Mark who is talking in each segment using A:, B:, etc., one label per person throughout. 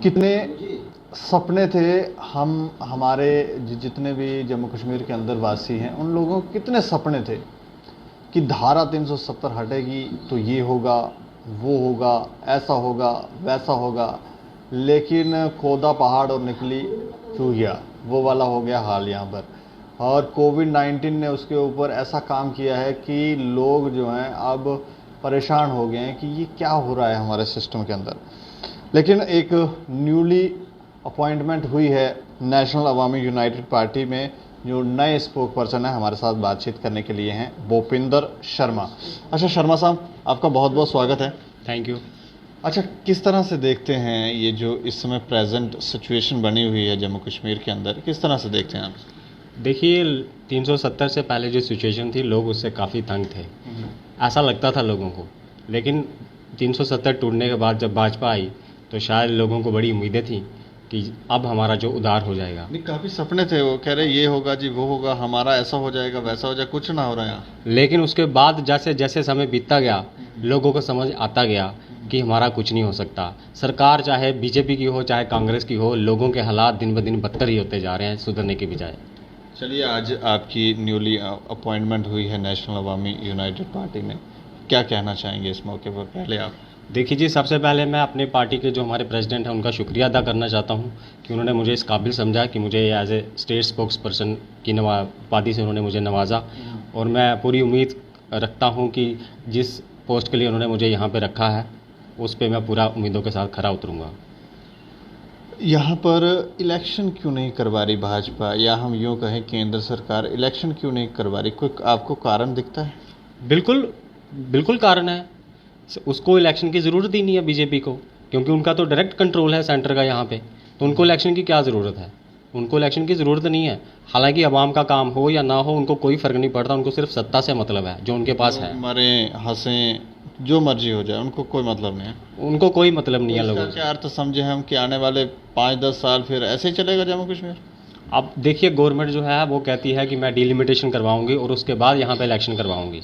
A: कितने सपने थे हम हमारे जितने भी जम्मू कश्मीर के अंदर वासी हैं उन लोगों के कितने सपने थे कि धारा 370 हटेगी तो ये होगा, वो होगा, ऐसा होगा, वैसा होगा। लेकिन खोदा पहाड़ और निकली चूहिया, वो वाला हो गया हाल यहाँ पर। और कोविड-19 ने उसके ऊपर ऐसा काम किया है कि लोग जो हैं अब परेशान हो गए हैं कि ये क्या हो रहा है हमारे सिस्टम के अंदर। लेकिन एक न्यूली अपॉइंटमेंट हुई है नेशनल अवामी यूनाइटेड पार्टी में, जो नए स्पोक पर्सन है हमारे साथ बातचीत करने के लिए हैं, भूपिंदर शर्मा। अच्छा शर्मा साहब, आपका बहुत बहुत स्वागत है।
B: Thank you.
A: अच्छा, किस तरह से देखते हैं ये जो इस समय प्रेजेंट सिचुएशन बनी हुई है जम्मू कश्मीर के अंदर, किस तरह से देखते हैं आप?
B: देखिए, 370 से पहले जो सिचुएशन थी, लोग उससे काफ़ी तंग थे, ऐसा लगता था लोगों को। लेकिन 370 टूटने के बाद जब भाजपा आई तो शायद लोगों को बड़ी उम्मीदें थी कि अब हमारा जो उद्धार हो जाएगा।
A: नहीं, काफ़ी सपने थे, वो कह रहे ये होगा जी, वो होगा, हमारा ऐसा हो जाएगा, वैसा हो जाएगा, कुछ ना हो रहा है यहाँ।
B: लेकिन उसके बाद जैसे जैसे समय बीतता गया, लोगों को समझ आता गया कि हमारा कुछ नहीं हो सकता। सरकार चाहे बीजेपी की हो चाहे कांग्रेस की हो, लोगों के हालात दिन ब दिन बदतर ही होते जा रहे हैं, सुधरने की बजाय।
A: चलिए, आज आपकी न्यूली अपॉइंटमेंट हुई है नेशनल अवामी यूनाइटेड पार्टी में, क्या कहना चाहेंगे इस मौके पर? पहले आप
B: देखिए जी, सबसे पहले मैं अपनी पार्टी के जो हमारे प्रेसिडेंट हैं उनका शुक्रिया अदा करना चाहता हूं कि उन्होंने मुझे इस काबिल समझा कि मुझे as a state spokesperson की उपाधि से उन्होंने मुझे नवाजा। और मैं पूरी उम्मीद रखता हूं कि जिस पोस्ट के लिए उन्होंने मुझे यहाँ पे रखा है उस पर मैं पूरा उम्मीदों के साथ खरा उतरूँगा।
A: यहाँ पर इलेक्शन क्यों नहीं करवा रही भाजपा, या हम यूँ कहें केंद्र सरकार इलेक्शन क्यों नहीं करवा रही? कोई आपको कारण दिखता है?
B: बिल्कुल बिल्कुल कारण है। उसको इलेक्शन की ज़रूरत ही नहीं है बीजेपी को, क्योंकि उनका तो डायरेक्ट कंट्रोल है सेंटर का यहाँ पे। तो उनको इलेक्शन की क्या ज़रूरत है? उनको इलेक्शन की ज़रूरत नहीं है। हालांकि आवाम का काम हो या ना हो, उनको कोई फ़र्क नहीं पड़ता। उनको सिर्फ सत्ता से मतलब है जो उनके पास है।
A: मरे हंसें जो मर्जी हो जाए, उनको कोई मतलब नहीं है।
B: उनको कोई मतलब नहीं है लोगों से।
A: क्या अर्थ समझे हम कि आने वाले 5-10 साल फिर ऐसे ही चलेगा जम्मू कश्मीर?
B: अब देखिए, गवर्नमेंट जो है वो कहती है कि मैं डिलिमिटेशन करवाऊंगी और उसके बाद यहाँ पे इलेक्शन करवाऊंगी।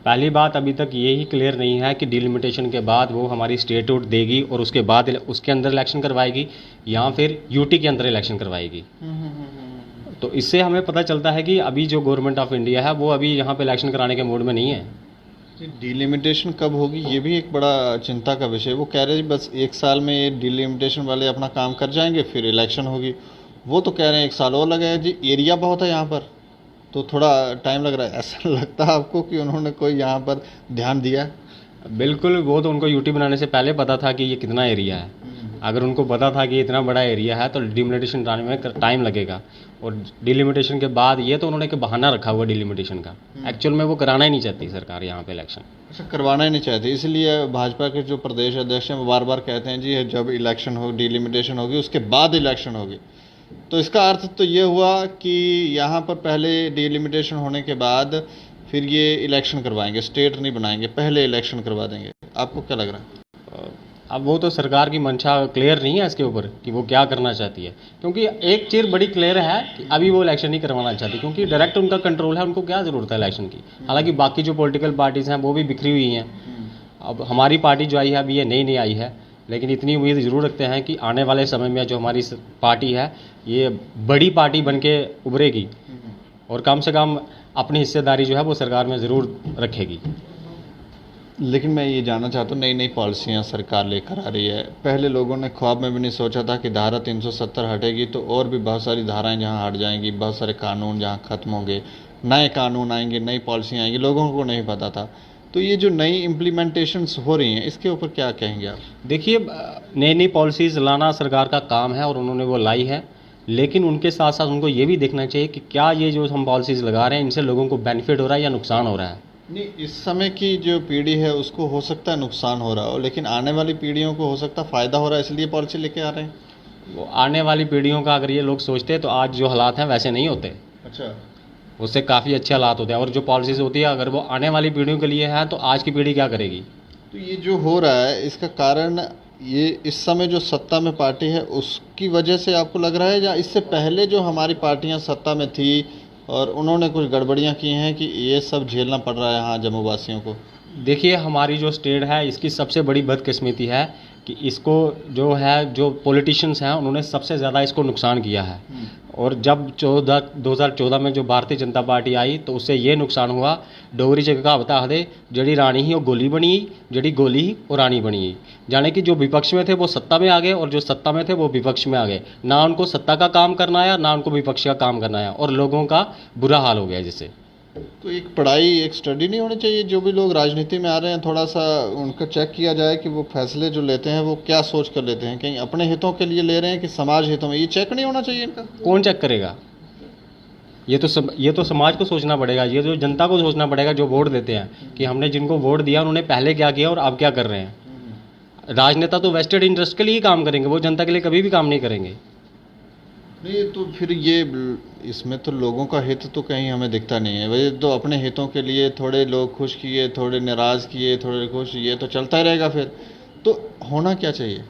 B: पहली बात, अभी तक ये ही क्लियर नहीं है कि डिलिमिटेशन के बाद वो हमारी स्टेटहुड देगी और उसके बाद उसके अंदर इलेक्शन करवाएगी या फिर यूटी के अंदर इलेक्शन करवाएगी। तो इससे हमें पता चलता है कि अभी जो गवर्नमेंट ऑफ इंडिया है वो अभी यहाँ पे इलेक्शन कराने के मूड में नहीं है।
A: डिलिमिटेशन कब होगी ये भी एक बड़ा चिंता का विषय। वो कह रहे हैं बस 1 साल में ये डिलिमिटेशन वाले अपना काम कर जाएंगे, फिर इलेक्शन होगी। वो तो कह रहे हैं 1 साल और लगेगा जी, एरिया बहुत है यहाँ पर, तो थोड़ा टाइम लग रहा है। ऐसा लगता है आपको कि उन्होंने कोई यहाँ पर ध्यान दिया है?
B: बिल्कुल, वो तो उनको यूटी बनाने से पहले पता था कि ये कितना एरिया है। अगर उनको पता था कि ये इतना बड़ा एरिया है तो डिलिमिटेशन कराने में टाइम लगेगा। और डिलिमिटेशन के बाद ये तो उन्होंने एक बहाना रखा हुआ डिलिमिटेशन का। एक्चुअल में वो कराना ही नहीं चाहती सरकार यहाँ पे इलेक्शन।
A: अच्छा, करवाना ही नहीं चाहती, इसलिए भाजपा के जो प्रदेश अध्यक्ष हैं वो बार बार कहते हैं जी जब इलेक्शन हो, डिलिमिटेशन होगी उसके बाद इलेक्शन होगी। तो इसका अर्थ तो ये हुआ कि यहाँ पर पहले डिलिमिटेशन होने के बाद फिर ये इलेक्शन करवाएंगे, स्टेट नहीं बनाएंगे, पहले इलेक्शन करवा देंगे। आपको क्या लग रहा है?
B: अब वो तो सरकार की मंशा क्लियर नहीं है इसके ऊपर कि वो क्या करना चाहती है, क्योंकि एक चीज़ बड़ी क्लियर है कि अभी वो इलेक्शन नहीं करवाना चाहती, क्योंकि डायरेक्ट उनका कंट्रोल है। उनको क्या ज़रूरत है इलेक्शन की? हालांकि बाकी जो पॉलिटिकल पार्टीज़ हैं वो भी बिखरी हुई हैं। अब हमारी पार्टी जो आई है अभी ये नई नई आई है, लेकिन इतनी उम्मीद ज़रूर रखते हैं कि आने वाले समय में जो हमारी पार्टी है ये बड़ी पार्टी बन के उभरेगी और कम से कम अपनी हिस्सेदारी जो है वो सरकार में ज़रूर रखेगी।
A: लेकिन मैं ये जानना चाहता हूँ, नई नई पॉलिसियाँ सरकार लेकर आ रही है। पहले लोगों ने ख्वाब में भी नहीं सोचा था कि धारा 370 हटेगी तो और भी बहुत सारी धाराएं जहाँ हट जाएंगी, बहुत सारे कानून जहाँ ख़त्म होंगे, नए कानून आएंगे, नई पॉलिसियाँ आएंगी, लोगों को नहीं पता था। तो ये जो नई इम्प्लीमेंटेशंस हो रही हैं इसके ऊपर क्या कहेंगे आप?
B: देखिए, नई नई पॉलिसीज़ लाना सरकार का काम है और उन्होंने वो लाई है, लेकिन उनके साथ साथ उनको ये भी देखना चाहिए कि क्या ये जो हम पॉलिसीज़ लगा रहे हैं इनसे लोगों को बेनिफिट हो रहा है या नुकसान हो रहा है।
A: नहीं, इस समय की जो पीढ़ी है उसको हो सकता है नुकसान हो रहा हो, लेकिन आने वाली पीढ़ियों को हो सकता है फ़ायदा हो रहा है, इसलिए पॉलिसी लेके आ रहे हैं।
B: वो आने वाली पीढ़ियों का अगर ये लोग सोचते तो आज जो हालात हैं वैसे नहीं होते,
A: अच्छा,
B: उससे काफ़ी अच्छे हालात होते हैं। और जो पॉलिसीज़ होती है अगर वो आने वाली पीढ़ियों के लिए है तो आज की पीढ़ी क्या करेगी?
A: तो ये जो हो रहा है इसका कारण ये इस समय जो सत्ता में पार्टी है उसकी वजह से आपको लग रहा है, या इससे पहले जो हमारी पार्टियां सत्ता में थी और उन्होंने कुछ गड़बड़ियां की हैं कि ये सब झेलना पड़ रहा है यहाँ जम्मू वासियों को?
B: देखिए, हमारी जो स्टेट है इसकी सबसे बड़ी बदकिस्मती है कि इसको जो है, जो पॉलिटिशियंस हैं उन्होंने सबसे ज़्यादा इसको नुकसान किया है। और जब 2014 में जो भारतीय जनता पार्टी आई तो उससे ये नुकसान हुआ, डोगरी च कहावत आखदे जेड़ी रानी ही वो गोली बनी, जेड़ी गोली ही वो रानी बनी। यानी कि जो विपक्ष में थे वो सत्ता में आ गए और जो सत्ता में थे वो विपक्ष में आ गए। ना उनको सत्ता का काम करना आया, ना उनको विपक्ष का काम करना आया, और लोगों का बुरा हाल हो गया जिससे।
A: तो एक पढ़ाई, एक स्टडी नहीं होनी चाहिए? जो भी लोग राजनीति में आ रहे हैं थोड़ा सा उनका चेक किया जाए कि वो फैसले जो लेते हैं वो क्या सोच कर लेते हैं, कहीं अपने हितों के लिए ले रहे हैं कि समाज हितों में, ये चेक नहीं होना चाहिए इनका?
B: कौन चेक करेगा? ये तो समाज को सोचना पड़ेगा, ये तो जनता को सोचना पड़ेगा जो वोट देते हैं कि हमने जिनको वोट दिया उन्होंने पहले क्या किया और अब क्या कर रहे हैं। राजनेता तो वेस्टेड इंटरेस्ट के लिए ही काम करेंगे, वो जनता के लिए कभी भी काम नहीं करेंगे।
A: नहीं तो फिर ये इसमें तो लोगों का हित तो कहीं हमें दिखता नहीं है। वही तो अपने हितों के लिए थोड़े लोग खुश किए, थोड़े नाराज़ किए, थोड़े खुश, ये तो चलता ही रहेगा। फिर तो होना क्या चाहिए?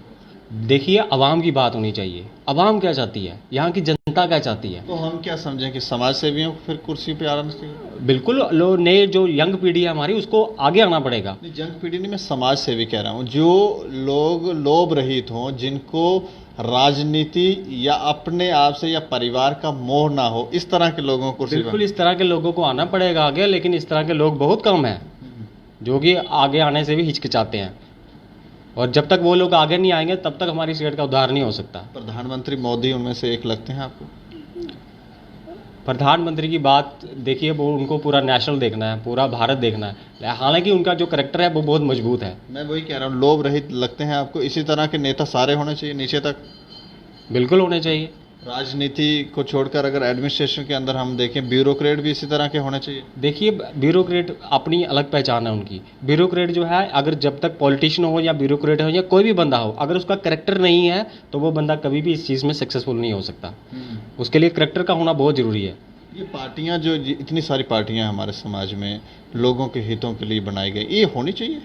B: देखिए, आवाम की बात होनी चाहिए। आवाम क्या चाहती है, यहाँ की जनता क्या चाहती है।
A: तो हम क्या समझें कि समाज सेवियों को फिर कुर्सी पे आराम से?
B: बिल्कुल, लो नए जो यंग पीढ़ी है हमारी उसको आगे आना पड़ेगा।
A: नहीं, यंग पीढ़ी नहीं, मैं समाज सेवी कह रहा हूँ। जो लोग लोभ रहित हों, जिनको राजनीति या अपने आप से या परिवार का मोह ना हो, इस तरह के लोगों को
B: बिल्कुल इस तरह के लोगों को आना पड़ेगा आगे, लेकिन इस तरह के लोग बहुत कम हैं जो कि आगे आने से भी हिचकिचाते हैं। और जब तक वो लोग आगे नहीं आएंगे तब तक हमारी स्टेट का उद्धार नहीं हो सकता।
A: प्रधानमंत्री मोदी उनमें से एक लगते हैं आपको?
B: प्रधानमंत्री की बात देखिए, वो उनको पूरा नेशनल देखना है, पूरा भारत देखना है। हालांकि उनका जो करेक्टर है वो बहुत मजबूत है।
A: मैं वही कह रहा हूँ, लोभ रहित लगते हैं आपको? इसी तरह के नेता सारे होने चाहिए नीचे तक?
B: बिल्कुल होने चाहिए।
A: राजनीति को छोड़कर अगर एडमिनिस्ट्रेशन के अंदर हम देखें, ब्यूरोक्रेट भी इसी तरह के होने चाहिए?
B: देखिए, ब्यूरोक्रेट अपनी अलग पहचान है उनकी। ब्यूरोक्रेट जो है, अगर जब तक पॉलिटिशियन हो या ब्यूरोक्रेट हो या कोई भी बंदा हो, अगर उसका करेक्टर नहीं है तो वो बंदा कभी भी इस चीज़ में सक्सेसफुल नहीं हो सकता। उसके लिए करेक्टर का होना बहुत ज़रूरी है।
A: ये पार्टियां, जो इतनी सारी पार्टियां हमारे समाज में लोगों के हितों के लिए बनाई गई, ये होनी चाहिए?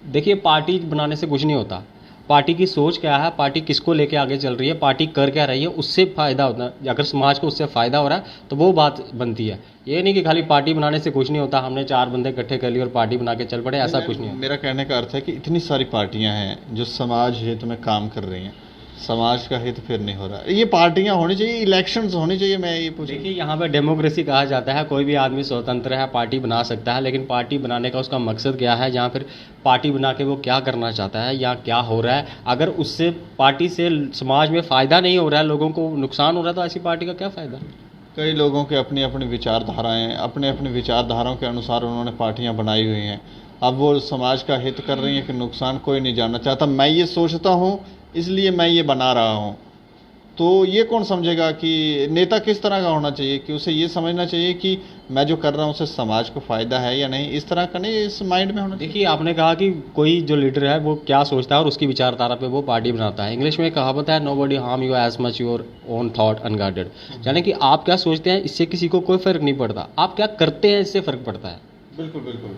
B: देखिए, पार्टी बनाने से कुछ नहीं होता। पार्टी की सोच क्या है, पार्टी किसको लेके आगे चल रही है, पार्टी कर क्या रही है, उससे फ़ायदा होता है। अगर समाज को उससे फ़ायदा हो रहा है तो वो बात बनती है। ये नहीं कि खाली पार्टी बनाने से कुछ नहीं होता, हमने 4 बंदे इकट्ठे कर लिए और पार्टी बना के चल पड़े, ऐसा कुछ नहीं होता।
A: मेरा कहने का अर्थ है कि इतनी सारी पार्टियां हैं जो समाज हित में काम कर रही हैं, समाज का हित फिर नहीं हो रहा। ये पार्टियां होनी चाहिए, इलेक्शंस होनी चाहिए। मैं ये पूछ,
B: देखिए, यहाँ पे डेमोक्रेसी कहा जाता है, कोई भी आदमी स्वतंत्र है, पार्टी बना सकता है, लेकिन पार्टी बनाने का उसका मकसद क्या है, या फिर पार्टी बना के वो क्या करना चाहता है या क्या हो रहा है। अगर उससे पार्टी से समाज में फ़ायदा नहीं हो रहा है, लोगों को नुकसान हो रहा है, तो ऐसी पार्टी का क्या फ़ायदा।
A: कई लोगों के अपनी अपनी विचारधाराएं, अपने अपने विचारधाराओं के अनुसार उन्होंने पार्टियां बनाई हुई हैं। अब वो समाज का हित कर रही हैं कि नुकसान कोई नहीं जानना चाहता, मैं ये सोचता हूँ इसलिए मैं ये बना रहा हूँ। तो ये कौन समझेगा कि नेता किस तरह का होना चाहिए, कि उसे ये समझना चाहिए कि मैं जो कर रहा हूँ उससे समाज को फ़ायदा है या नहीं, इस तरह का नहीं, इस माइंड में होना चाहिए।
B: देखिए, आपने कहा कि कोई जो लीडर है वो क्या सोचता है और उसकी विचारधारा पे वो पार्टी बनाता है। इंग्लिश में एक कहावत है, nobody harm you as much your own thought unguarded. यानी कि आप क्या सोचते हैं इससे किसी को कोई फ़र्क नहीं पड़ता, आप क्या करते हैं इससे फ़र्क पड़ता है।
A: बिल्कुल बिल्कुल,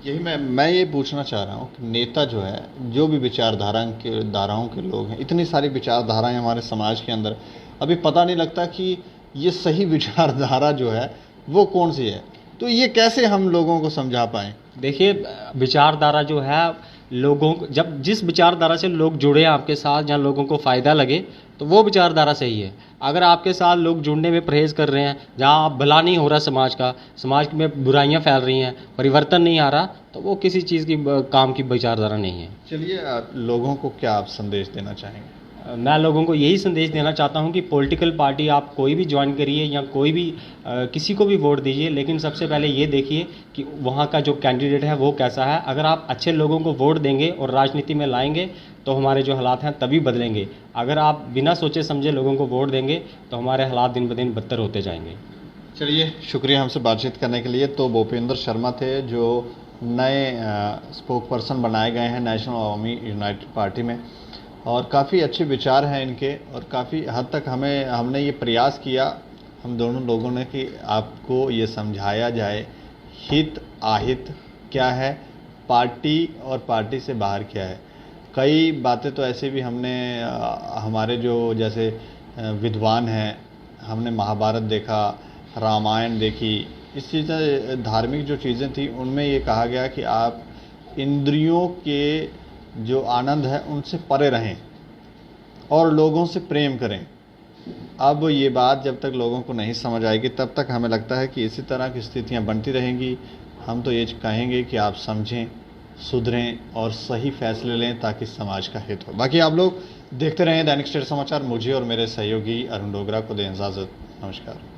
A: यही मैं ये पूछना चाह रहा हूँ कि नेता जो है, जो भी धाराओं के लोग हैं, इतनी सारी विचारधाराएं हमारे समाज के अंदर, अभी पता नहीं लगता कि ये सही विचारधारा जो है वो कौन सी है। तो ये कैसे हम लोगों को समझा पाएँ?
B: देखिए, विचारधारा जो है, लोगों को जब जिस विचारधारा से लोग जुड़े हैं आपके साथ, या लोगों को फ़ायदा लगे, तो वो विचारधारा सही है। अगर आपके साथ लोग जुड़ने में परहेज़ कर रहे हैं, जहाँ आप भला नहीं हो रहा समाज का, समाज में बुराइयां फैल रही हैं, परिवर्तन नहीं आ रहा, तो वो किसी चीज़ की काम की विचारधारा नहीं है।
A: चलिए, लोगों को क्या आप संदेश देना चाहेंगे?
B: मैं लोगों को यही संदेश देना चाहता हूं कि पॉलिटिकल पार्टी आप कोई भी ज्वाइन करिए या कोई भी किसी को भी वोट दीजिए, लेकिन सबसे पहले ये देखिए कि वहाँ का जो कैंडिडेट है वो कैसा है। अगर आप अच्छे लोगों को वोट देंगे और राजनीति में लाएंगे तो हमारे जो हालात हैं तभी बदलेंगे। अगर आप बिना सोचे समझे लोगों को वोट देंगे तो हमारे हालात दिन ब दिन बदतर होते जाएंगे।
A: चलिए, शुक्रिया हमसे बातचीत करने के लिए। तो भूपेंद्र शर्मा थे, जो नए स्पोक पर्सन बनाए गए हैं नेशनल अवामी यूनाइटेड पार्टी में, और काफ़ी अच्छे विचार हैं इनके, और काफ़ी हद तक हमने ये प्रयास किया, हम दोनों लोगों ने, कि आपको ये समझाया जाए हित आहित क्या है, पार्टी और पार्टी से बाहर क्या है। कई बातें तो ऐसे भी हमने, हमारे जो जैसे विद्वान हैं, हमने महाभारत देखा, रामायण देखी, इस चीज़ें धार्मिक जो चीज़ें थी उनमें ये कहा गया कि आप इंद्रियों के जो आनंद है उनसे परे रहें और लोगों से प्रेम करें। अब ये बात जब तक लोगों को नहीं समझ आएगी तब तक हमें लगता है कि इसी तरह की स्थितियां बनती रहेंगी। हम तो ये कहेंगे कि आप समझें, सुधरें और सही फैसले लें ताकि समाज का हित हो। बाकी आप लोग देखते रहें दैनिक स्टेट समाचार। मुझे और मेरे सहयोगी अरुण डोगरा को दें इजाज़त। नमस्कार।